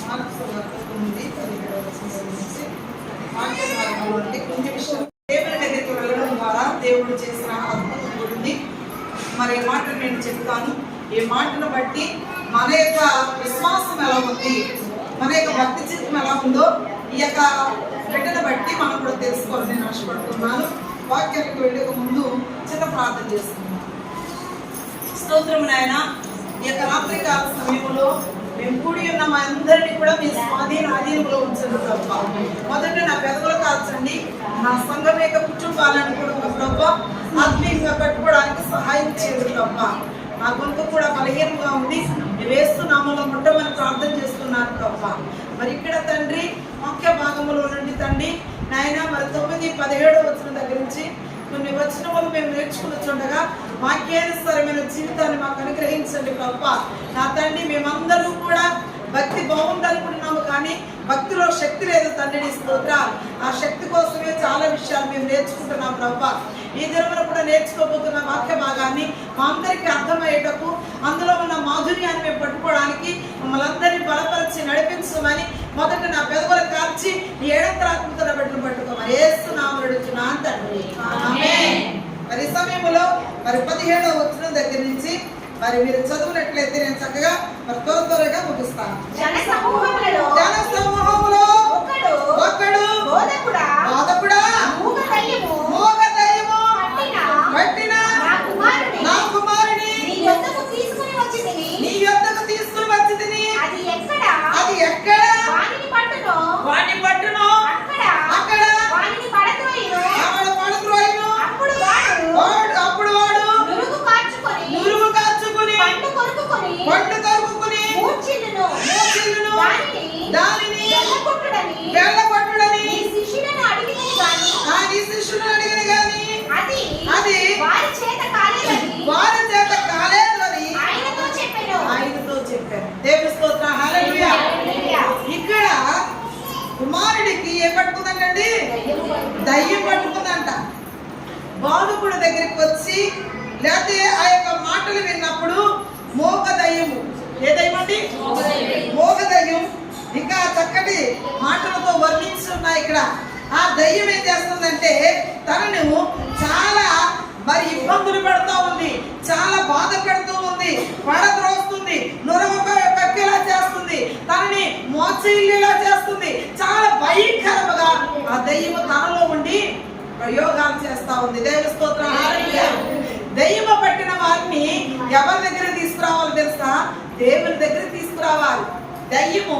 కొన్ని విషయాలు దేవుని దగ్గరికి వెళ్ళడం ద్వారా దేవుడు చేసిన అద్భుతం గురించి మరి ఈ మాటలు నేను చెప్తాను. ఈ మాటను బట్టి మన యొక్క విశ్వాసం ఎలా ఉంది, మన యొక్క భక్తి చిత్తం ఎలా ఉందో ఈ యొక్క బిడ్డను బట్టి మనం కూడా తెలుసుకోవాలని నేను ఆశపడుతున్నాను. వాక్యానికి వెళ్ళే ముందు చిన్న ప్రార్థన చేస్తున్నాను. స్తోత్రం నాయన, ఈ యొక్క రాత్రికాల సమయంలో మేము కూడి ఉన్న మా అందరినీ కూడా మీ ఆధీనంలో ఉంచండి ప్రభా. మొదట నా పెదవులు కాల్చండి, నా సంఘం యొక్క కుటుంబాలను కూడా ప్రభా ఆత్మీయంగా కట్టుకోవడానికి సహాయం చేయండి ప్రభా. నా గొంతు కూడా బలహీనంగా ఉంది, వేస్తున్నామలో ముట్టమని ప్రార్థన చేస్తున్నాను ప్రభా. మరి ఇక్కడ తండ్రి ముఖ్య భాగంలో నుండి తండ్రి నాయన మరి 9-17 వచనం దగ్గర నుంచి కొన్ని వచనములు మేము నేర్చుకునిచుండగా వాక్యానుసారమైన జీవితాన్ని మాకు అనుగ్రహించండి ప్రభా. నా తండ్రి మేమందరూ కూడా భక్తి బాగుందనుకుంటున్నాము, కానీ భక్తిలో శక్తి లేదు తండ్రి. నీ స్తోత్రాలు. ఆ శక్తి కోసమే చాలా విషయాలు మేము నేర్చుకుంటున్నాం ప్రభా. ఈ దినమున కూడా నేర్చుకోబోతున్న వాక్య భాగాన్ని మా అందరికీ అర్థమయ్యేటకు, అందులో ఉన్న మాధుర్యాన్ని మేము పట్టుకోవడానికి మమ్మల్ని అందరినీ బలపరిచి నడిపించమని మొదట నా పెదవులు కాల్చి ఈ ఏడంతరాత్మతో బిడ్డలు పట్టుకోమని యేసునామములో అడుగుతున్నాను తండ్రి, ఆమేన్. మరి సమయంలో మరి 17వ వచనం దగ్గర నుంచి మరి మీరు చదువునట్లయితే నేను చక్కగా మరి త్వరగా ముగిస్తాను. జన సమూహములో ఒకడు బోధకుడా పట్టిన నా కుమారుని నీ యొద్దకు తీసుకుని వచ్చి తిని అది ఎక్కడ వాని పట్టును అక్కడ పడద్రోయును. అప్పుడు వాడు నురుగు కార్చుకొని పండు కొరుకుకొని మూర్ఛిల్లును. దానిని వెళ్ళగొట్టుడని నీ శిష్యులను అడిగిన గాని అది వారి చేత కాలేదని ఆయనతో చెప్పాను. దేవుని స్తోత్రం, హల్లెలూయా. ఇక్కడ కుమారుడికి ఏం పట్టుకుందండి? దయ్యం పట్టుకుందంట. బాధకుడి దగ్గరికి వచ్చి లేకపోతే ఆ యొక్క మాటలు విన్నప్పుడు మోగ దయ్యము, ఏ దయ్యం అండి? మోగ దయ్యం. ఇంకా చక్కటి మాటలతో వర్ణించున్నాయి ఇక్కడ. ఆ దయ్యం ఏం చేస్తుందంటే తనను చాలా మరి ఇబ్బందులు పెడుతూ ఉంది, చాలా బాధ పెడుతూ ఉంది, పడద్రోస్తుంది, కక్కేలా చేస్తుంది, తనని మోచేలా చేస్తుంది. చాలా భయంకరముగా ఆ దయ్యము తనలో ఉండి ప్రయోగాలు చేస్తా ఉంది. దేవుని స్తోత్రం, హల్లెలూయా. దయ్యము పట్టిన వారిని ఎవరి దగ్గర తీసుకురావాలో తెలుసా? దేవుని దగ్గర తీసుకురావాలి. దయ్యము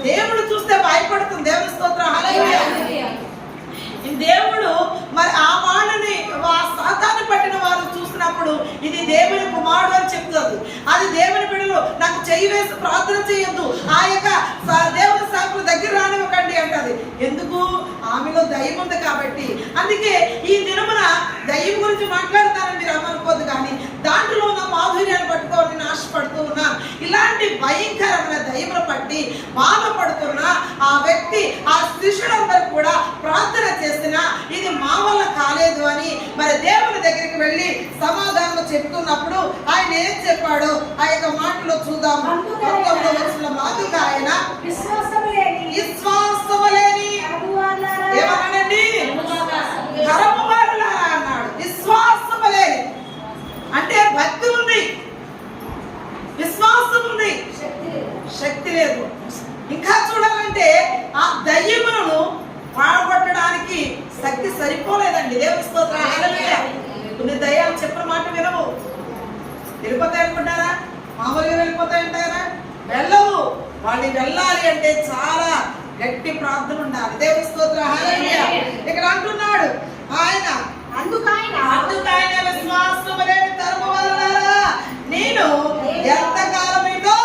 దేవుడు చూస్తే భయపడుతుంది. దేవుని స్తోత్రం, హల్లెలూయా. దేవుడు మరి ఆ వాళ్ళని సాతాను పట్టిన వారు చూసినప్పుడు ఇది దేవుని కుమారుడు అని చెప్తుంది. అది దేవుని బిడ్డలు నాకు చెయ్యి వేసి ప్రార్థన చేయొద్దు, ఆ యొక్క దేవుని సాకుల దగ్గర రానివ్వకండి అంటది. ఎందుకు? ఆమెలో దయ్యం ఉంది కాబట్టి. అందుకే ఈ దినమున దయ్యం గురించి మాట్లాడతానని మీరు అమ్మనుకోద్దు, కానీ దాంట్లో ఉన్న మాధుర్యాన్ని పట్టుకోవాలని నేను ఆశపడుతూ ఉన్నాను. ఇలాంటి భయంకరమైన దయ్యములు పట్టి బాధపడుతున్న ఆ వ్యక్తి, ఆ శిష్యులందరూ కూడా ప్రార్థన చేసినా ఇది మా వల్ల కాలేదు అని మరి దేవుని దగ్గరికి వెళ్ళి సమాధానం చెప్తున్నప్పుడు ఆయన ఏం చెప్పాడో ఆ యొక్క మాటలో చూద్దాం. 19వ వచనంలో మాదుగా ఆయన విశ్వాసము లేని ఏమన్నాడండి? కరమువారులారా అన్నాడు. విశ్వాసము లేని అంటే భక్తి ఉంది, విశ్వాసం ఉంది, శక్తి లేదు. ఇంకా చూడాలంటే ఆ దయ్యములను పాడగొట్టడానికి శక్తి సరిపోలేదండి. దేవుని స్తోత్రం, హల్లెలూయా. కొన్ని దయ్యాలు చెప్పిన మాట వినవు, వెళ్ళిపోతాయి అనుకుంటారా? మామూలుగా వెళ్ళిపోతాయంటారా? వెళ్ళవు. వాళ్ళు వెళ్ళాలి అంటే చాలా గట్టి ప్రార్థన ఉండాలి. దేవుని స్తోత్రం, హల్లెలూయా. ఇక్కడ అంటున్నాడు ఆయన, అందుకైన విశ్వాసము లేని తరము వలన నేను ఎంతకాలం మీతో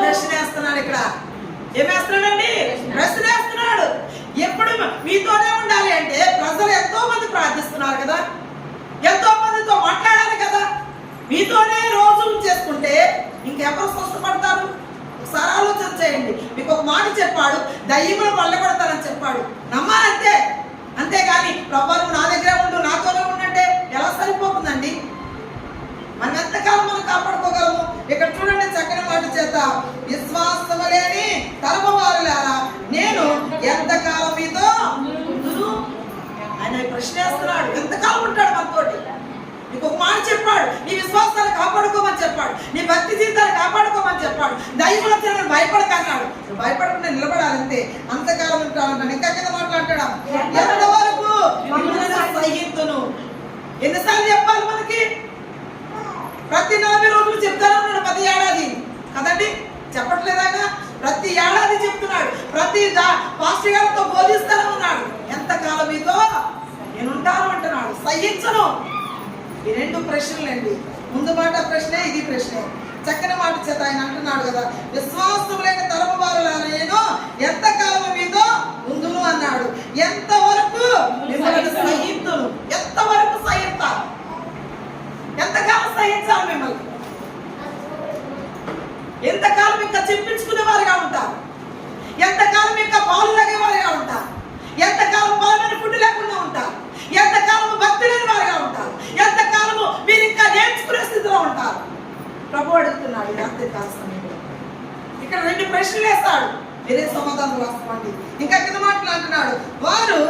ప్రశ్న వేస్తున్నాడు. ఇక్కడ ఏం వేస్తున్నాడండి? ప్రశ్న వేస్తున్నాడు. ఎప్పుడు మీతోనే ఉండాలి అంటే ప్రజలు ఎంతో మంది ప్రార్థిస్తున్నారు కదా, ఎంతో మందితో మాట్లాడాలి కదా. మీతోనే రోజు చేసుకుంటే ఇంకెవరు స్వస్థపడతారు? ఒకసారి ఆలోచన చేయండి. మీకు ఒక మాట చెప్పాడు, దయ్యములు పళ్ళగొడతారని చెప్పాడు, నమ్మాలంతే. అంతేగాని ప్రభు నువ్వు నా దగ్గరే ఉండు, నాతోనే ఉండంటే ఎలా సరిపోతుందండి? మనం ఎంతకాలం మనం కాపాడుకోగలము? ఇక్కడ చూడండి చక్కని మాట చేత విశ్వాసము లేని తరము ఇంకొక మాట చెప్పాడు, నీ విశ్వాసాలు కాపాడుకోమని చెప్పాడు, నీ భక్తి జీవితాలు కాపాడుకోమని చెప్పాడు. దైవం వచ్చిన భయపడకన్నాడు. భయపడకుండా నిలబడాలి అంతే. అంతకాలం ఉంటాను. ఇంకా కింద మాట్లాడతాడా, ఎంతవరకు సహింతును. ఎన్నిసార్లు చెప్పాలి మనకి? ప్రతి 40 రోజులు చెప్తానే ఉన్నాడు, ప్రతి ఏడాది కదండి, చెప్పట్లేదాగా? ప్రతి ఏడాది చెప్తున్నాడు, ప్రతి పాస్టర్ గారితో బోధిస్తూనే ఉన్నాడు. ఎంతకాలం మీతో నేను ఉంటాను అంటున్నాడు, సహించను. ఈ 2 ప్రశ్నలండి. ముందు మాట ప్రశ్నే, ఇది ప్రశ్నే. చక్కని మాట చేత ఆయన అంటున్నాడు కదా, విశ్వాసం లేని తరము వారులారా నేను ఎంతకాలం మీతో ఉందును అన్నాడు. ఎంతవరకు మిమ్మల్ని సహింతును. ఎంతవరకు సహించాలి? ఎంతకాలం సహించాలి మిమ్మల్ని? ఎంతకాలం ఇంకా చెప్పించుకునే వారిగా ఉంటారు? ఎంతకాలం ఇంకా పాలు తాగే వారిగా ఉంటారు? ఎంతకాలం బలమైన ఫుడ్ లేకుండా ఉంటారు? ఎంతకాలం భక్తి లేని వారిగా ఉంటారు? ఎంతకాలము మీరు ఇంకా నేర్చుకునే స్థితిలో ఉంటారు? ప్రభు అడుగుతున్నాడు ఈ రాత్రికాల సమయంలో. ఇక్కడ 2 ప్రశ్నలు వేస్తాడు, మీరే సమాధానం రాసుకోండి. ఇంకా కింద మాటలు అంటున్నాడు, వారు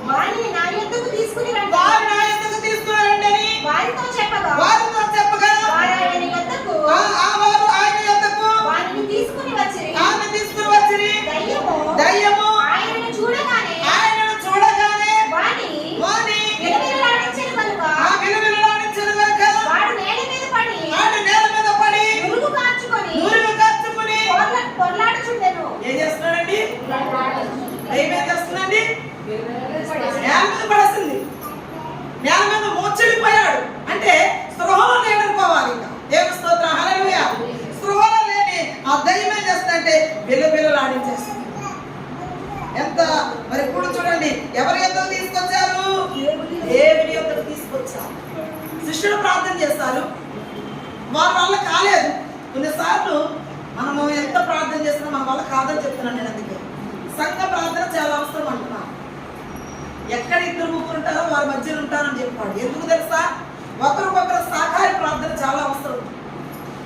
వారిని నా యొద్దకు తీసుకుని రండి అని వారితో చెప్పగా వారు ఆయన యొద్దకు వారిని తీసుకుని వచ్చిరి. దయ్యము ఆయనను చూడగానే వాని విలవిలలాడించెను కనుక వాడు నేల మీద పడి నురుగు కార్చుకొని పొర్లాడుచుండెను. ఏం చేస్తున్నాడండి? దయ్యం ఏం చేస్తుందండి? నేల మీద పడేసింది, నేల మీద మోచెడిపోయాడు. అంటే స్పృహలో లేదనుకోవాలి. ఇంకా దేవుని స్తోత్రం, హల్లెలూయా. స్పృహలో లేని ఆ దయ్యం ఏం చేస్తుందంటే బిల్లబిల్లలాడించేస్తుంది. ఎంత మరి ఇప్పుడు చూడండి, ఎవరి యొద్దకు తీసుకొచ్చారు? దేవుని యొద్దకు తీసుకొచ్చారు. శిష్యుడు ప్రార్థన చేస్తారు, వారి వల్ల కాలేదు. కొన్నిసార్లు మనము ఎంత ప్రార్థన చేసినా మన వల్ల కాదని చెప్తున్నాను నేను. అందుకే సంఘ ప్రార్థన చాలా అవసరం అంటున్నాను. ఎక్కడ 2 ముగ్గురు ఉంటారో వారి మధ్యలో ఉంటారని చెప్పాడు. ఎందుకు తెలుసా? ఒకరికొకరు సహకార ప్రార్థన చాలా అవసరం.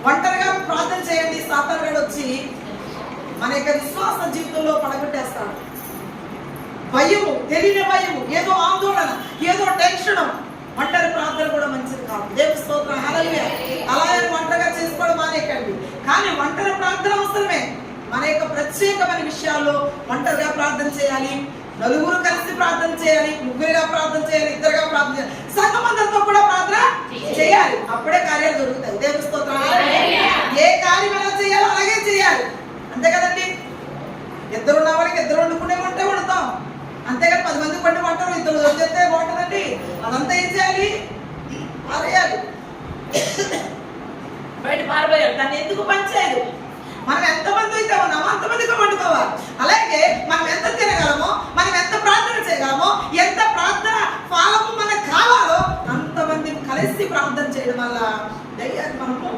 ఒంటరిగా ప్రార్థన చేయండి, సాతానుగాడు వచ్చి మన యొక్క విశ్వాస జీవితంలో పడగొట్టేస్తాడు. భయము, తెలియని భయము, ఏదో ఆందోళన, ఏదో టెన్షన్. ఒంటరి ప్రార్థన కూడా మంచిది కాదు. దేవుని స్తోత్రం, హల్లెలూయా. అలాగే ఒంటరిగా చేసుకోవడం మానేకండి. కానీ ఒంటరి ప్రార్థన అవసరమే. మన యొక్క ప్రత్యేకమైన విషయాల్లో ఒంటరిగా ప్రార్థన చేయాలి, నలుగురు కలిసి ప్రార్థన చేయాలి, ముగ్గురుగా ప్రార్థన చేయాలి, ఇద్దరుగా ప్రార్థన చేయాలి, సంఘం అందరితో కూడా ప్రార్థన చేయాలి. అప్పుడే కార్యాలు జరుగుతాయి. దేవుని స్తోత్రం. ఏ కార్యం ఎలా చేయాలో అలాగే చేయాలి, అంతే కదండి. 2 ఉన్న వాళ్ళకి 2 వండుకునే వంటే వండుతాం, అంతేగాని 10 మంది పండి వంటలు 2 చేస్తే బాగుంటుందండి. అదంతా ఏం చేయాలి? పారేయాలి, బయట పారబోయాలి. దాన్ని ఎందుకు పంచేయాలి? మనం ఎంతమంది అయితే ఉన్నామో అంతమందిగా వండుకోవాలి. అలాగే మనం ఎంత తినగలమో, మనం ఎంత ప్రార్థన చేయగలమో, ఎంత ప్రార్థన ఫలము మనకు కావాలో అంతమంది కలిసి ప్రార్థన చేయడం వల్ల దయ్యాన్ని మనము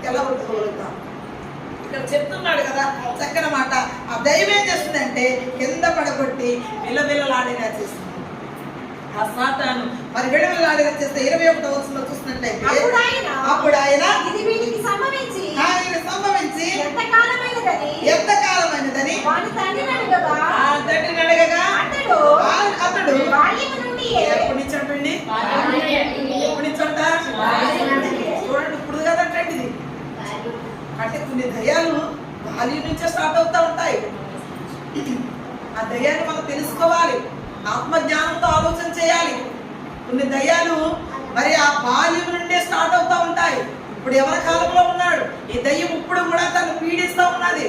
ఎలా కొట్టుకోగలుగుతాం. ఇక్కడ చెప్తున్నాడు కదా చక్కని మాట. ఆ దయ్యం ఏం చేస్తుందంటే కింద పడగొట్టి విలవిలలాడేలా చేస్తుంది. ఆ సాతాను మరి విలవిలలాడేలా చేస్తే 21వ వచనంలో చూసినట్లయితే అప్పుడు ఆయన ఇది వీనికి సంభవించి ఎంతకాలమైనదని వాని తండ్రిని అడగగా అతడు ఎప్పటి నుంచి అంటండి, ఎప్పటి నుంచి అంట చూడండి. ఇప్పుడు కదంటే ఇది అంటే కొన్ని దయ్యాలు బాల్యం నుంచే స్టార్ట్ అవుతూ ఉంటాయి. ఆ దయ్యాన్ని మనం తెలుసుకోవాలి, ఆత్మజ్ఞానంతో ఆలోచన చేయాలి. కొన్ని దయ్యాలు మరి ఆ బాల్యం నుండే స్టార్ట్ అవుతూ ఉంటాయి. ఇప్పుడు ఎవరి కాలంలో ఉన్నాడు ఈ దయ్యం? ఇప్పుడు కూడా తను పీడిస్తూ ఉన్నది.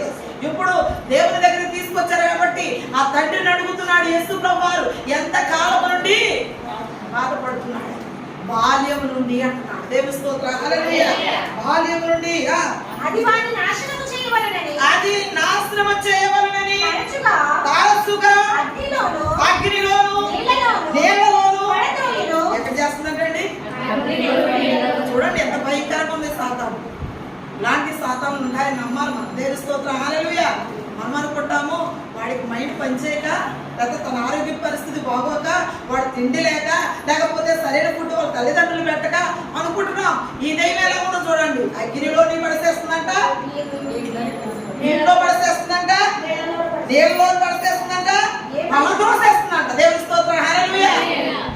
ఇప్పుడు దేవుని దగ్గరికి తీసుకొచ్చారు కాబట్టి ఆ తండ్రిని అడుగుతున్నాడు యేసు ప్రభువారు, ఎంత కాలం నుండి బాధపడుతున్నాడు? బాల్యం నుండి అంటున్నాడు. దేవుని స్తోత్రం, హల్లెలూయా. బాల్యం నుండి అది వాని నాశనము చేయవలెనని తరచుగా అగ్నిలోను నీళ్లలోను ఎక్కడ చేస్తుందంటండి? చూడండి ఎంత భయంకరంగా ఉంది సాతాను. ఇలాంటి సాతాను ఉంటాయని నమ్మాలి మనం. దేవుని స్తోత్రం, హల్లెలూయా. మనం అనుకుంటాము వాడికి మైండ్ పనిచేయక, లేకపోతే తన ఆరోగ్య పరిస్థితి బాగోక, వాడు తిండి లేక, లేకపోతే సరైన ఫుడ్ వాళ్ళ తల్లిదండ్రులు పెట్టక అనుకుంటున్నాం. ఈ దైవం ఎలా ఉందో చూడండి. అగ్నిలో నీ పడిసేస్తుందంట, నీళ్ళలో పడిసేస్తుందంట, నీళ్ళలో పడిసేస్తుందంట, పళ్ళతోసేస్తుందంట. దేవుని స్తోత్రం, హల్లెలూయా.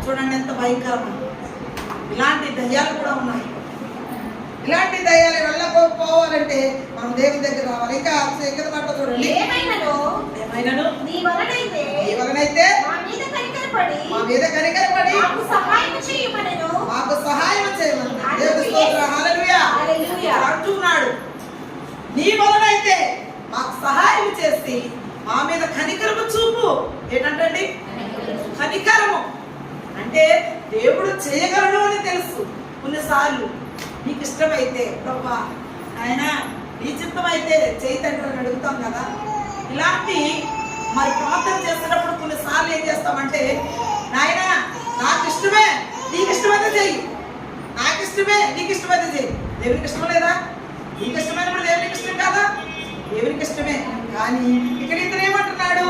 చూడండి ఎంత భయంకరమైన ఇలాంటి దయ్యాలు కూడా ఉన్నాయి. ఇలాంటి దయ్యాలు వెళ్ళకపోవాలంటే మనం దేవుని దగ్గర రావాలి. ఇంకా ఎక్కడ మాట చూడండి. ఏమైనాను నీ వలనైతే మా మీద కనికరపడి మాకు సహాయం చేయమని దేవుని స్తోత్రం. హల్లెలూయా అంటున్నాడు. నీ వలనైతే మాకు సహాయం చేసి మా మీద కనికరము చూపు. ఏంటంటండి కనికరము అంటే దేవుడు చేయగలడు అని తెలుసు. కొన్నిసార్లు నీకు ఇష్టమైతే ప్రభా ఆయన నీ చిత్తం అయితే చేయి తండ్రి అని అడుగుతాం కదా. ఇలాంటి మరి ప్రార్థన చేస్తున్నప్పుడు కొన్నిసార్లు ఏం చేస్తామంటే నాయన నాకు ఇష్టమే నీకు ఇష్టమైతే చెయ్యి, నాకు ఇష్టమే నీకు ఇష్టమైతే చెయ్యి. దేవునికి ఇష్టం లేదా? నీకు ఇష్టమైనప్పుడు దేవునికి ఇష్టం కదా? దేవునికి ఇష్టమే. కానీ ఇక్కడ ఇతను ఏమంటున్నాడు,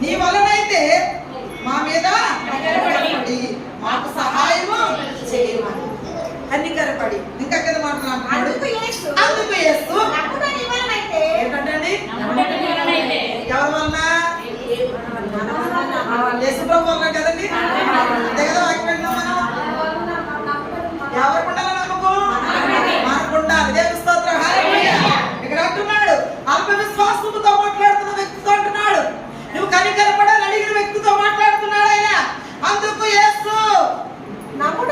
నీ వలనైతే మా మీద మాకు సహాయము చేయమని కనికరపడి. ఇంకా కింద మాట్లాడుతున్నాడు. అందుకు యేసు ఏంటంటే ఎవరి వలన? యేసు ప్రభు వలన కదండి. అంతే కదా వాక్యం మనం. ఎవరికి ఉండాలి నమ్మకం? మనకు ఉండాలి. దేవుని స్తోత్రం. హల్లెలూయా. ఇక్కడ అంటున్నాడు అల్ప విశ్వాసముతో మాట్లాడుతున్న వ్యక్తితో అంటున్నాడు. నువ్వు కనికరపడాలని అడిగిన వ్యక్తితో మాట్లాడుతున్నాడు ఆయన. అందుకు యేసు నమ్ముట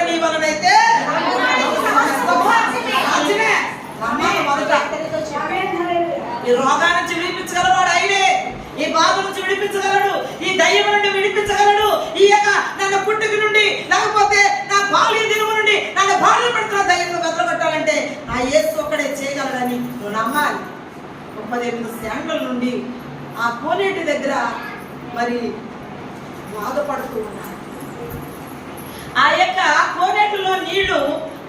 నీ వలనైతే ఈ రోగాన్ని నుంచి విడిపించగలవాడు ఆయనే. ఈ బాధ నుంచి విడిపించగలడు. ఈ దయ్యం నుండి విడిపించగలడు. ఈ యొక్క నన్ను పుట్టుక నుండి లేకపోతే నా బాల్య దినము నుండి నన్ను బాధలు పెడుతున్న దయ్యం బెదరగొట్టాలంటే ఆ యేసు ఒక్కడే చేయగలడని నువ్వు నమ్మాలి. 38 శాండ్ల నుండి ఆ కోనేటి దగ్గర మరి బాధపడుతూ ఉన్నాడు. ఆ యొక్క కోనేటిలో నీళ్లు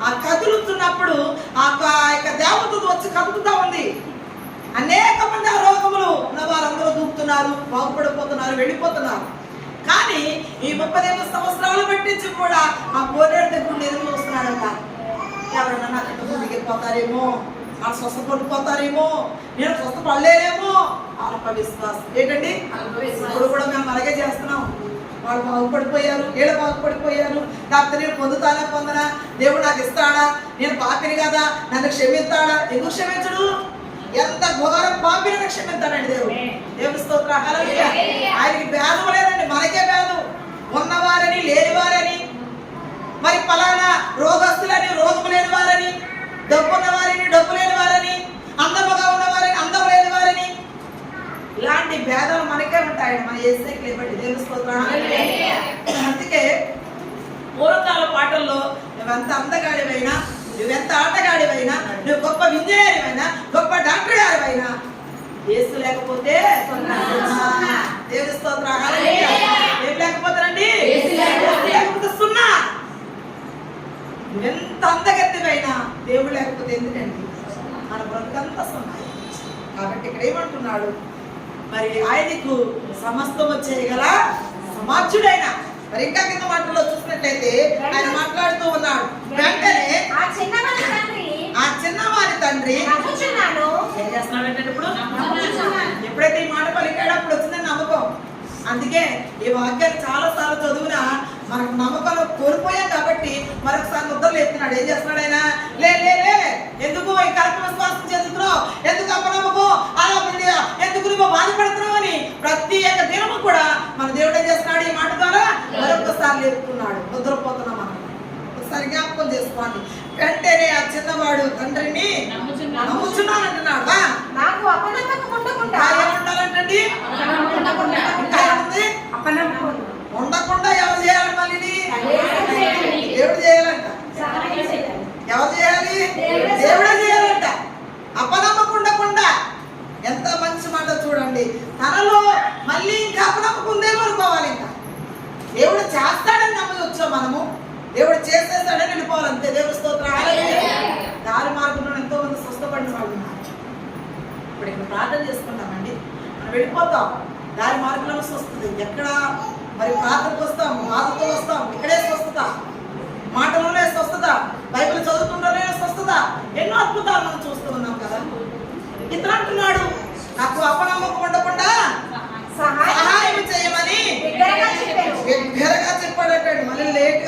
ఆ కదులుతున్నప్పుడు ఆ యొక్క దేవదూత వచ్చి కదుపుతా ఉంది. అనేక మంది ఆ రోగములు ఉన్న వారందరూ దూకుతున్నారు, బాగుపడిపోతున్నారు, వెళ్ళిపోతున్నారు. కానీ ఈ 38 సంవత్సరాలు పెట్టించి కూడా ఆ కోనేటి దగ్గర ఎదురు చూస్తున్నాడంట. ఎవరన్నా నాకు దిగిపోతారేమో, వాళ్ళు స్వస్థపడిపోతారేమో, నేను స్వస్థపడలేనేమో. అల్ప విశ్వాసం. ఏంటండి ఇప్పుడు కూడా మేము అలాగే చేస్తున్నాం. వాళ్ళు బాగుపడిపోయారు, వీళ్ళు బాగుపడిపోయారు. లేకపోతే నేను పొందనా, దేవుడు నాకు ఇస్తాడా, నేను పాపిని కదా నన్ను క్షమిస్తాడా? ఎందుకు క్షమించడు? ఎంత ఘోరం పాపిని క్షమిస్తాడండి దేవుడు. దేవుని స్తోత్రం. హల్లెలూయా. ఆయనకి భేదం లేదండి, మనకే భేదం. ఉన్నవారని లేనివారని, మరి పలానా రోగస్తులని రోగము లేని వారని, డబ్బు ఉన్నవారిని డబ్బు లేని వారని, అందముగా ఉన్నవారిని అందం లేని వారని, ఇలాంటి భేదాలు మనకే ఉంటాయండి. మన యేసుకి లేబట్టి. దేవుని స్తోత్రం. అందుకే పూర్వకాల పాటల్లో నువ్వెంత అందగాడివైనా, నువ్వెంత ఆటగాడివైనా, నువ్వు గొప్ప ఇంజనీర్వైనా, గొప్ప డాక్టర్ గారివైనా, యేసు లేకపోతే దేవుని స్తోత్రం. ఏం లేకపోతారండి? లేకపోతే సున్నా. నువ్వెంత అందగత్తివైనా దేవుడు లేకపోతే ఎందుకండి? మన బ్రతుకంతా సున్నా. కాబట్టి ఇక్కడ ఏమంటున్నాడు, మరి ఆయనకు సమస్తము చేయగల సమాజుడైన. మరి ఇంకా కింద మాటల్లో చూసినట్లయితే ఆయన మాట్లాడుతూ ఉన్నాడు. వెంటనే ఆ చిన్నవారి తండ్రి ఏం చేస్తున్నాడంటే ఇప్పుడు ఎప్పుడైతే ఈ మాట పలికాడో అప్పుడు వచ్చిందని నమ్మకం. అందుకే ఈ వాక్యాలు చాలా సార్లు చదువునా మనకు నమ్మకం కోల్పోయాం కాబట్టి మరొకసారి ముద్రలు ఎత్తున్నాడు. ఏం చేస్తున్నాడు ఆయన? లే ఎందుకు ఈ కల్ప విశ్వాసం చెందుతున్నావు, ఎందుకు అపనమ్మకం, ఎందుకు నువ్వు బాధపడుతున్నావు అని ప్రతి ఒక్క దినము కూడా మన దేవుడు ఏం చేస్తున్నాడు? ఈ మాట ద్వారా మరొకసారి లేపుతున్నాడు. ముద్రపోతున్నాం మనం. ఒకసారి జ్ఞాపకం చేసుకోండి. వెంటనే ఆ చిన్నవాడు తండ్రిని నమ్ముచున్నాను అంటున్నాడు. నాకు అపనమ్మకం ఉండకుండా ఏముండాలంటండి? ఉండకుండా ఎవరు చేయాలి? మళ్ళీ దేవుడు చేయాలంట. ఎవరు చేయాలి? దేవుడే చేయాలంట. అపనమ్మకం ఉండకుండా. ఎంత మంచి మాట చూడండి. తనలో మళ్ళీ ఇంకా అపనమ్మకం ఉందేమో అనుకోవాలి. ఇంకా దేవుడు చేస్తాడని నమ్మవచ్చు మనము. దేవుడు చేసేస్తాడని వెళ్ళిపోవాలంతే. దేవుడి స్తోత్రం. దారి మార్గంలో ఎంతో మంది స్వస్థపడిన వాళ్ళు ఉన్నారు. ఇప్పుడు ఇక్కడ ప్రార్థన చేసుకుంటామండి, మనం వెళ్ళిపోతాం. దారి మార్గంలో స్వస్థత ఎక్కడ? మరి ప్రార్థనకు వస్తాం, బాధతో వస్తాం, ఇక్కడే స్వస్థత, మాటలోనే స్వస్థత, బైబిల్ చదువుతుంటేనే స్వస్థత. ఎన్నో అద్భుతాలు మనం చూస్తూ ఉన్నాం కదా. ఇతను అంటున్నాడు నాకు అపనమ్మకం ఉండకుండా సహాయం చేయమని బిగ్గరగా చెప్పాడటండి. మళ్ళీ లేట్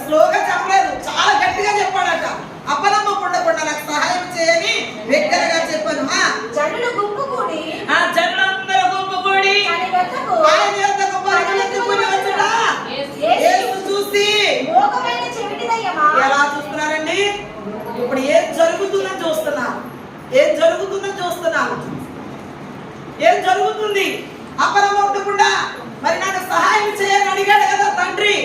స్లోగా చెప్పలేదు, చాలా గట్టిగా చెప్పాడట. అపనమ్మకం ఉండకుండా నాకు సహాయం చేయని వ్యక్తిగా చెప్పాను. జనులు గుంపు కూడి జనులందరూ గుంపు కూడి ఆయన యొద్దకు పరుగులెత్తుకుని వచ్చుట యేసు చూసి మోగమైన చెవిటి దయ్యమా. ఎలా చూస్తున్నారండి? ఇప్పుడు ఏం జరుగుతుందని చూస్తున్నారు. ఏం జరుగుతుందని చూస్తున్నారు. ఏం జరుగుతుంది? అపనమ్మకం ఉండకుండా మరి నాకు సహాయం చేయని అడిగాడు కదా తండ్రి.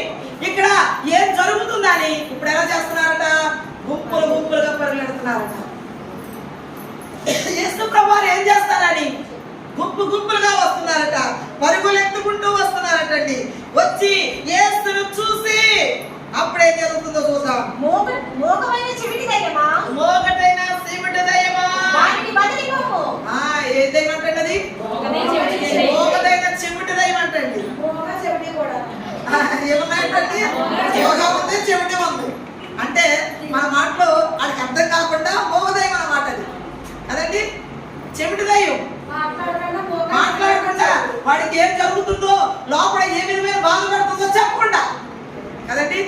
ఇక్కడ ఏం జరుగుతుందని ఇప్పుడు ఎలా చేస్తున్నారట? గుంపులు గుంపులుగా పరుగులెడుతున్నారట. యేసు ప్రభువారు ఏం చేస్తారని గుంపు గుంపులుగా వస్తున్నారట, పరుగులెత్తుకుంటూ వస్తున్నారటండి. వచ్చి యేసును చూసి అప్పుడేం జరుగుతుందో చూద్దాం. మోగమైన చెవిటి దయ్యమా, మోగటైన చెవిటి దయ్యమా, వానికి బదిలిపోము. ఏ దయ్యం అంటండి? మోగటైన చెవిటి దయ్యం అంటండి. మోగ చెవిటి కూడా ఏమన్నాయంటండి? మోగ ఉంది, చెవిటి ఉంది. అంటే మన మాటలో వాడికి అర్థం కాకుండా మోగదయ్యం అన్నమాట అది కదండి. చెవిటి దయ్యం మాట్లాడకుండా వాడికి ఏం జరుగుతుందో, లోపల ఏ విధమైన బాధ పడుతుందో చెప్పకుండా కదండి.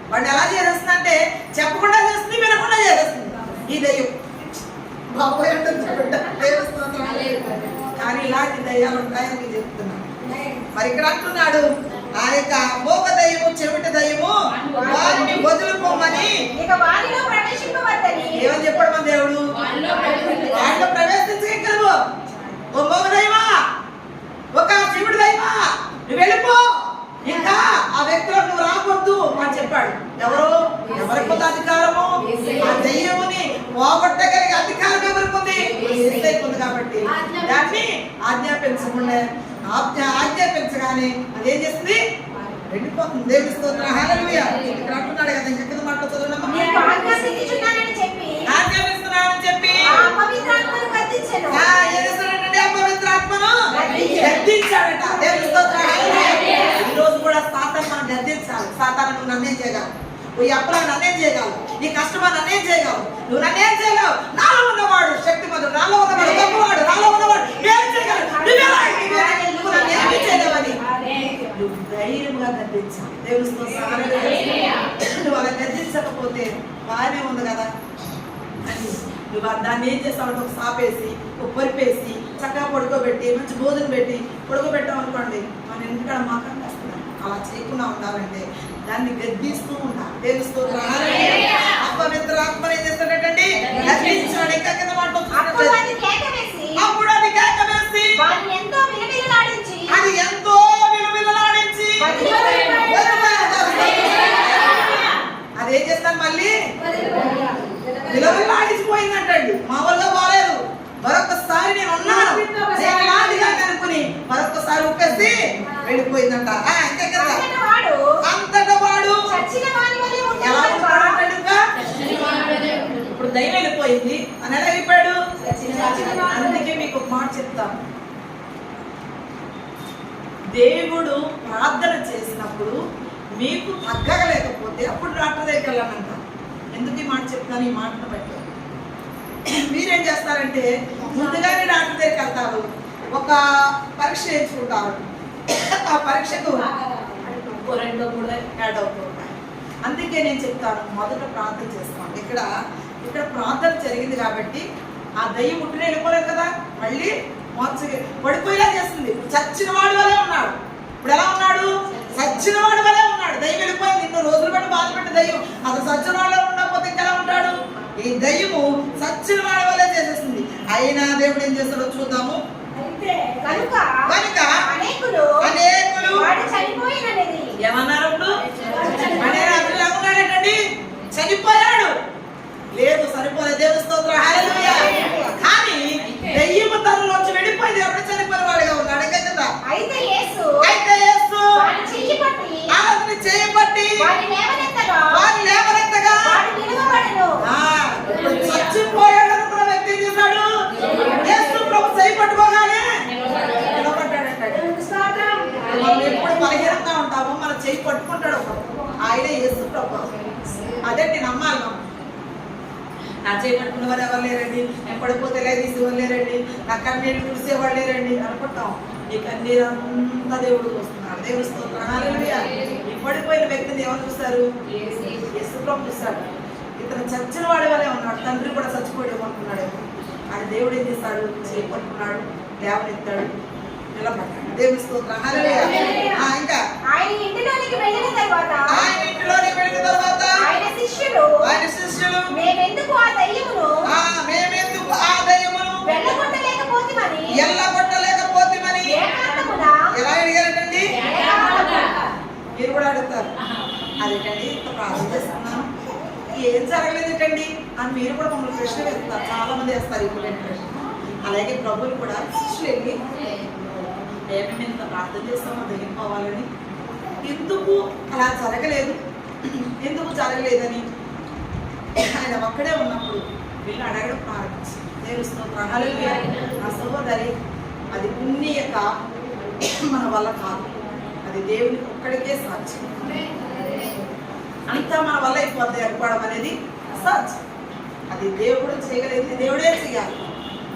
వాడిని ఎలా చేసేస్తుంది అంటే చెప్పకుండా చేస్తుంది, వినకుండా చేసేస్తుంది ఈ దయ్యం. బాబోయ్ కానీ ఇలాంటి దయ్యాలు ఉంటాయని మీకు చెప్తున్నాను. మరి ఇక్కడ అంటున్నాడు, ఆ యొక్క మోగ దయ్యము చెవిటి దయ్యము వారిని వదిలిపోమని. ఇక వారిలో ప్రవేశింపవద్దని ఏమని చెప్పాడు మన దేవుడు? వారిలో ప్రవేశించగలవు. ఓ మోగ దయ్యమా, ఒక చెవిటి దయ్యమా, నువ్వు వెళ్ళిపో, ఇంకా ఆ వ్యక్తిలో నువ్వు రాకూడదు అని చెప్పాడు. ఎవరికి ఉంది అధికారము? ఆ దయ్యముని పోగొట్టగలిగే అధికారం ఎవరికి ఉంది? ఉంది కాబట్టి దాన్ని ఆజ్ఞాపించకుండా ఆజ్ఞాపించగానే అదేం చేస్తుంది? వెళ్ళిపోతుంది. దేవుని స్తోత్రం. హల్లెలూయా. ఇక్కడ అంటున్నాడు కదా, ఇంకెక్కడ మాటలు చదవనమ్మా. నీకు ఆజ్ఞాపించుచున్నానని చెప్పి ఆజ్ఞాపిస్తున్నానని చెప్పి అపవిత్రాత్మను గద్దించెను. ఏం చేస్తున్నాడంటే? అపవిత్రాత్మను గద్దించాడట. దేవుని స్తోత్రం. హల్లెలూయా. ఈ రోజు కూడా సాతాను మనం గద్దించాలి. సాతాను నువ్వు నన్నేం చేయగలవు? ఈ అప్పులా నన్నేం చేయగలవు? నీ కష్టమా నన్నేం చేయగలవు? నువ్వు నన్నేం చేయగలవు? నాలో ఉన్నవాడు శక్తిమంతుడు, నాలో ఉన్నవాడు గొప్పవాడు, నాలో ఉన్నవాడు ఏం చేయగలడు? నువ్వు నన్నేమి చేయగలవని నువ్వు ధైర్యంగా గద్దించాలి. దేవుని స్తోత్రం. హల్లెలూయా. నువ్వు అలా గద్దించకపోతే బాగానే ఉంది కదా అని నువ్వు దాన్ని ఏం చేస్తావు? ఒక సాపేసి, ఒక పొరిపేసి, చక్కగా పడుకోబెట్టి, మంచి భోజనం పెట్టి పడుకోబెట్టాం అనుకోండి, మన ఇంటికాడ మాకం వస్తున్నాం. అలా చేయకుండా ఉండాలంటే దాన్ని గద్దిస్తూ ఉండాలి. దేవుని స్తోత్రం. హల్లెలూయా. అపవిత్ర ఆత్మ ఏం చేస్తాడంటండి? గద్దించాడు. ఇంకా కింద మాట అప్పుడు అది కేకవేసి అప్పుడు అది కేకవేసి వారిని ఎంతో విలవిలలాడించి అది ఎంతో విలువిలలాడించి అదేం చేస్తాను? మళ్ళీ విలువిలాడించిపోయిందంటండి. మామూలుగా బాలేదు. మరొకసారి నేను ఉన్నాను అనుకుని మరొకసారి ఒప్పేసి వెళ్ళిపోయిందంట. అంతటా వాడు ఎలా ఉంటాడు? ఇప్పుడు దయ్యం వెళ్ళిపోయింది అని ఎలా వెళ్ళిపోయాడు? అందుకే మీకు ఒక మాట చెప్తాను. దేవుడు ప్రార్థన చేసినప్పుడు మీకు తగ్గలేకపోతే అప్పుడు డాక్టర్ దగ్గరికి వెళ్ళానంట. ఎందుకు ఈ మాట చెప్తాను? ఈ మాటను బట్టి మీరేం చేస్తారంటే ముందుగానే డాక్టర్ దగ్గరికి వెళ్తారు, ఒక పరీక్ష చేయించుకుంటారు. ఆ పరీక్షకు 2-3 యాడ్ అవుతూ ఉంటాయి. అందుకే నేను చెప్తాను, మొదట ప్రార్థన చేస్తాను. ఇక్కడ ప్రార్థన జరిగింది కాబట్టి ఆ దయ్యం ముట్టిన వెళ్ళిపోలేదు కదా, మళ్ళీ మోర్చకి పడిపోయేలా చేస్తుంది. చచ్చిన వాడి వల్లే ఉన్నాడు. ఇప్పుడు ఎలా ఉన్నాడు? చచ్చిన వాడి వల్లే ఉన్నాడు. దయ్యం వెళ్ళిపోయింది. 2 రోజులు బట్టి బాధపెట్టే దయ్యం అసలు చచ్చిన వాళ్ళ ఉండకపోతే ఇంకెలా ఉంటాడు? ఈ దయ్యము చచ్చిన వాడి వల్లే చేసేస్తుంది. అయినా దేవుడు ఏం చేస్తాడో చూద్దాము. కనుక అనేకులు వాడు చనిపోయినది ఏమన్నారు? అనే రాత్రి ఏమన్నాడండి? చనిపోయాడు. లేదు, సరిపోలేదు. దేవుని స్తోత్రం. హల్లెలూయా. కానీ దయ్యము తనలోంచి వెళ్ళిపోయింది. ఎప్పుడు చనిపోయిన వాడిగా ఉన్నాడు. కదా అయితే యేసు అతని చేయబట్టి వారిని లేవనెత్తగా చచ్చిపోయాడు అనుకున్న వ్యక్తి ఏం చేశాడు? యేసు ప్రభు చేయి పట్టుకోగానే నిలబడ్డాడంటాడు. మనం ఎప్పుడు బలహీనంగా ఉంటామో మన చేయి పట్టుకుంటాడు ఆయన యేసు ప్రభు. అదే నేను నమ్మాలి. మనం నా చేయి పట్టుకున్న వారు ఎవరు లేరండి, నేను పడిపోతే తీసేవారు లేరండి, నా కన్నీళ్ళు చూసేవాళ్ళు లేరండి అనుకుంటాం. ఈ కన్నీరు అంతా దేవుడికి వస్తున్నాడు. దేవుడి స్తోత్రం. హల్లెలూయా. పడిపోయిన వ్యక్తిని ఎవరు చూస్తారు? యేసుప్రభు చూస్తాడు. ఇతను చచ్చిన వాడి వల్లే ఉన్నాడు, తండ్రి కూడా చచ్చిపోయాడు. ఆయన దేవుడు ఏం చేస్తాడు? చేపట్టుకున్నాడు, లేవనెత్తాడు, నిలబడ్డాడు. దేవుని స్తోత్రం. హల్లెలూయా. ఇంకా ఆయన ఇంటిలోనికి వెళ్ళిన తర్వాత ఆయన శిష్యులు మేమెందుకు ఆ దయ్యమును వెళ్ళగొట్టలేకపోతేమని ఏకాంతమున ఎలా అడిగారండి? మీరు కూడా అడుగుతారు, అదేంటండి ఇంత ప్రార్థన చేస్తున్నాను ఏం జరగలేదేటండి అని మీరు కూడా మమ్మల్ని ప్రశ్న వేస్తారు. చాలా మంది వేస్తారు ఇప్పుడు ప్రశ్న. అలాగే ప్రభువులు కూడా శిష్యులు వెళ్ళి ఏమేమి ఇంత ప్రార్థన చేస్తామో దయ్యం పోవాలని, ఎందుకు అలా జరగలేదు, ఎందుకు జరగలేదని ఆయన ఒక్కడే ఉన్నప్పుడు వీళ్ళు అడగడం ప్రారంభించి దేవుని స్తోత్రం. హల్లెలూయా. నా సహోదరి, అది పుణ్యక మన వల్ల కాదు, అది దేవునికి ఒక్కడికే సాధ్యం. అంతా మన వల్ల అయిపోద్ది అనుకోవడం అనేది అసాధ్యం. అది దేవుడు చేయగలిగింది దేవుడే చేయాలి,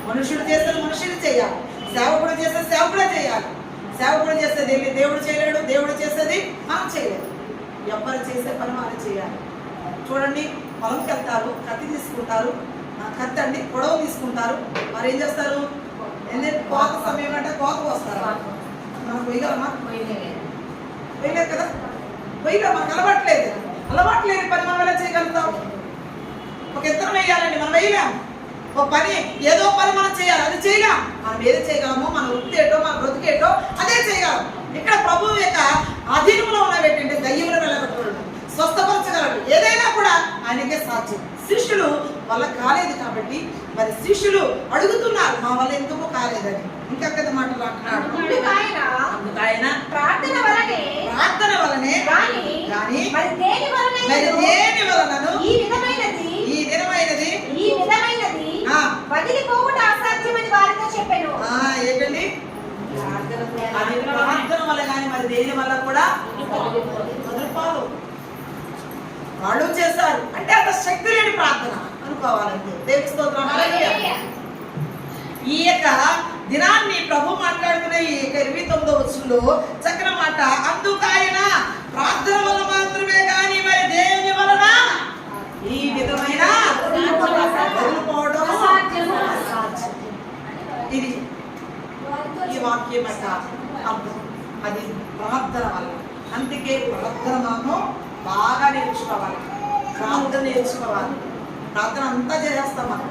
మనుషుడు చేసేది మనుషుడు చేయాలి, సేవకుడు చేసేది సేవకుడే చేయాలి. సేవకుడు చేసేది దేవుడు చేయలేడు, దేవుడు చేసేది మనం చేయలేదు. ఎవరు చేసే పని వాళ్ళు చేయాలి. చూడండి, పొలంకి వెళ్తారు, కత్తి తీసుకుంటారు, కత్తి అండి పొడవు తీసుకుంటారు, మరి ఏం చేస్తారు? ఎందుకంటే కోత సమయం అంటే కోతకు వస్తారు. మనం పోయగలమా? పోయలేదు కదా, పోయిగా మనకు అలవాటు లేని పని మనం ఎలా చేయగలుగుతాం? ఒక ఇద్దరం వేయాలండి, మనం వేయలేం. ఒక పని ఏదో పని మనం చేయాలి, అది చేయలేం. మనం ఏది చేయగలమో, మన వృత్తి ఏటో, మన బ్రతికేటో అదే చేయగలం. ఇక్కడ ప్రభువు యొక్క అధీనంలో ఉన్నవి ఏంటంటే దయ్యములను వెళ్ళగొట్టగలడు, స్వస్థపరచగలడు, ఏదైనా కూడా ఆయనకే సాధ్యం. శిష్యులు వల్ల కాలేదు కాబట్టి మరి శిష్యులు అడుగుతున్నారు మా వల్ల ఎందుకు కాలేదని. ఇంకా పెద్ద మాటలు అంటున్నాడు. ఆయన ప్రార్థన వలనే కానీ మరి దేని వలనను ఈ విధమైనది వదిలిపోవుట అసాధ్యమని వారితో చెప్పాను. ఏంటండి? అది ప్రార్థన వల్ల కానీ మరి దేని వల్ల కూడా వదిలిపోదు. వాళ్ళు చేశారు అంటే అంత శక్తి లేని ప్రార్థన అనుకోవాలంటే. దేవుని స్తోత్రం. హల్లెలూయా. ఈ యొక్క దినాన్ని ప్రభు మాట్లాడుతున్న ఈ 29వ వచనంలో చక్కని మాట, అందుకు ఆయన ప్రార్థన వల్ల మాత్రమే కానీ మరి దేవుని వలన ఈ విధమైన వదిలిపోవడం అసాధ్యం. ఇది ఈ వాక్యం యొక్క అర్థం. అది ప్రార్థన వల్ల. అందుకే ప్రార్థన మనం బాగా నేర్చుకోవాలి, ప్రార్థన నేర్చుకోవాలి. ప్రార్థన అంతా చేసేస్తాం మనం,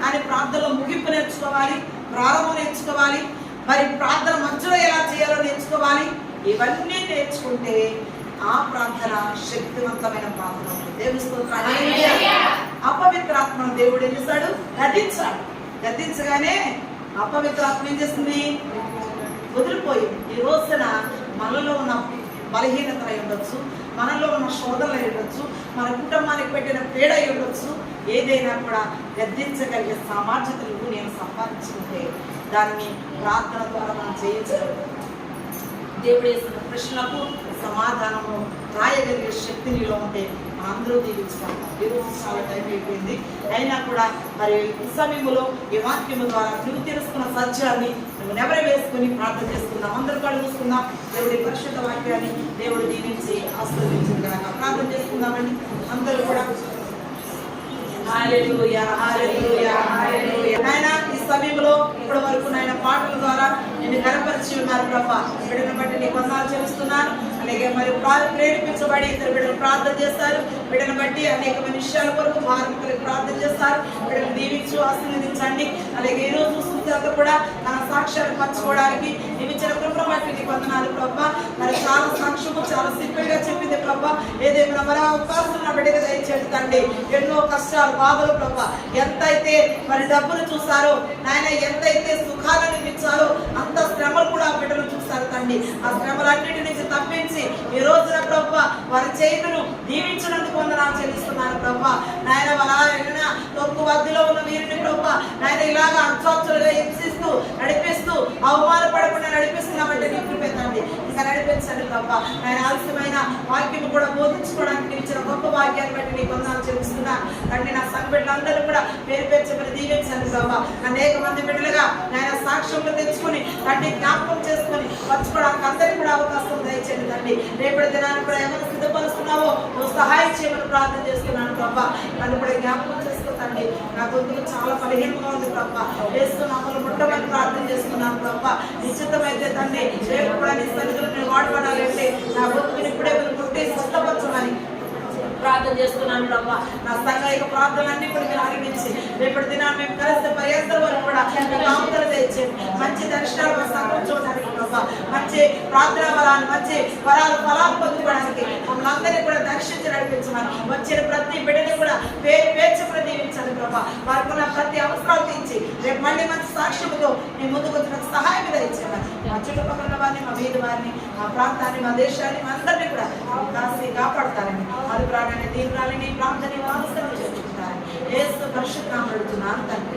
కానీ ప్రార్థనలో ముగింపు నేర్చుకోవాలి, ప్రారంభం నేర్చుకోవాలి, మరి ప్రార్థన మధ్యలో ఎలా చేయాలో నేర్చుకోవాలి. ఇవన్నీ నేర్చుకుంటే ఆ ప్రార్థన శక్తివంతమైన ప్రార్థన. దేవుని స్తోత్రం. అపవిత్రాత్మను దేవుడు ఏం చేస్తాడు? గద్దించాడు. గద్దించగానే అపవిత్రాత్మ ఏం చేస్తుంది? వదిలిపోయింది. ఈ రోజున మనలో ఉన్న బలహీనతలు అయి ఉండొచ్చు, మనలో ఉన్న శోధనలు అయి ఉండొచ్చు, మన కుటుంబానికి పెట్టిన పీడ అయి ఉండొచ్చు, ఏదైనా కూడా గద్దించగలిగే సామర్థ్యతలు నేను సంపాదించుకుంటే దాన్ని ప్రార్థన ద్వారా మనం చేయించగలుగుతాం. దేవుడు వేసిన ప్రశ్నలకు సమాధానము రాయగలిగే శక్తి నీలో ఉంటే అందరూ దీవించుకుంటాం. ఈరోజు చాలా టైం అయిపోయింది, అయినా కూడా మరి ఈ సమయంలో ఈ వాక్యము ద్వారా నువ్వు తెలుసుకున్న సత్యాన్ని నువ్వు నెవరవేసుకుని ప్రార్థన చేసుకుందాం. అందరూ కూడా చూసుకుందాం. దేవుడి పరిశుద్ధ వాక్యాన్ని దేవుడు దీవించి ఆశీర్వదించిన కనుక ప్రార్థన చేసుకుందామండి. అందరూ కూడా హల్లెలూయా, హల్లెలూయా, హల్లెలూయా. నాయనా, ఈ సమయంలో ఇప్పటి వరకు నాయన పాటల ద్వారా నిన్ను కనపరిచి ఉన్నారు ప్రభా. బిడ్డను బట్టి నీకు వందనాలు చెల్లిస్తున్నాను. అలాగే మరి ప్రేరేపించబడి ఇద్దరు బిడ్డలు ప్రార్థన చేస్తారు. బిడ్డను బట్టి అనేకమైన విషయాల కొరకు మార్మికులకు ప్రార్థన చేస్తారు. బిడ్డను దీవించు, ఆశీర్వదించండి. అలాగే ఈ రోజు సుజాత కూడా తన సాక్ష్యాన్ని పంచుకోవడానికి నీవు ఇచ్చిన కృపను బట్టి నీకు వందనాలు ప్రభా. మరి చాలా సాక్ష్యము చాలా సింపుల్ గా చెప్పింది ప్రభా. ఏదేమైనా మరి అవకాశం నా బిడ్డగా దయచేయండి తండ్రి. ఎన్నో కష్టాలు, బాధలు ప్రభా. ఎంతైతే మరి డబ్బులు చూసారో నాయన, ఎంతైతే సుఖాలను ఇచ్చారో అంత శ్రమలు కూడా ఆ బిడ్డలు చూస్తారు తండ్రి. ఆ శ్రమలన్నిటి నుంచి తప్పించి ఈ రోజున ప్రభా వారి చేతును దీవించినందుకు వందనాలు చెల్లిస్తున్నాను ప్రభా. నాయన వాళ్ళ తక్కువ వద్దులో ఉన్న వీరిని ప్రభా నాయన ఇలాగా అచ్చోచ్చులుగా హింసిస్తూ నడిపిస్తూ అవమానపడకుండా నడిపిస్తున్నామంటే నీ కృపే తండ్రి. ఇంకా నడిపించండి ప్రభా. నాయన ఆలస్యమైన వాక్యం కూడా బోధించుకోవడానికి ఇచ్చిన గొప్ప భాగ్యాన్ని బట్టి నీ వందనాలు చెల్లిస్తున్నా తండ్రి. నా సంఘ బిడ్డలందరూ కూడా పేరు పేరు చెప్పిన దీవించండి ప్రభా. అనేక మంది బిడ్డలుగా నాయన సాక్ష్యంలో తెచ్చుకొని తండ్రి జ్ఞాపకం చేసుకొని వచ్చుకోవడానికి అందరికీ కూడా అవకాశం దయచేయండి తండ్రి. రేపటి దినాన్ని కూడా ఎవరు సిద్ధపరుస్తున్నావో నువ్వు సహాయం చేయమని ప్రార్థన చేస్తున్నాను ప్రభా. నన్ను కూడా జ్ఞాపకం చేసుకోతండి. నా గొంతులు చాలా బలహీనంగా ఉంది ప్రభా. వేస్తున్నామని ముట్టమని ప్రార్థన చేస్తున్నాను ప్రభా. నిశ్చితమైతే తండ్రి రేపు కూడా నీ సన్నిధిలో నేను వాడబడాలంటే నా గొంతుని ఇప్పుడే మీరు ముట్టి సిద్ధపరచమని ప్రార్థన చేస్తున్నాను ప్రభా. నా సంఘాయిక ప్రార్థనలన్నీ కూడా మీరు ఆలకించి రేపటి దినాన్ని మేము కలిస్తే పర్యంతరం వరకు కూడా కాపుదల తెచ్చేయండి. మంచి దర్శనాలు మా సంఘం చూడడానికి ప్రభా, మంచి ప్రార్థన వరాలు, మంచి ఫలాలు పొందుకోవడానికి మమ్మల్ని అందరినీ కూడా దర్శించి నడిపించమని వచ్చిన ప్రతి బిడ్డని కూడా పేరు పేర్చుకుని దీవించాలి ప్రభా. వారికి ప్రతి అవసరాలు తీర్చి రేపు మళ్ళీ మంచి సాక్ష్యముతో మీ ముందుకు వచ్చిన సహాయం మీద ఇచ్చేవారు. మా చుట్టుపక్కల వారిని, మా వీధి వారిని, మా ప్రాంతాన్ని, మా దేశాన్ని, మా అందరినీ కూడా కాసి కాపాడతారని అది ప్రాణాన్ని దీవురాలని ప్రాంతాన్ని వారసులను చేస్తున్నారని యేసు పరిశుద్ధ నామమున అడుగుతున్నాను తండ్రి.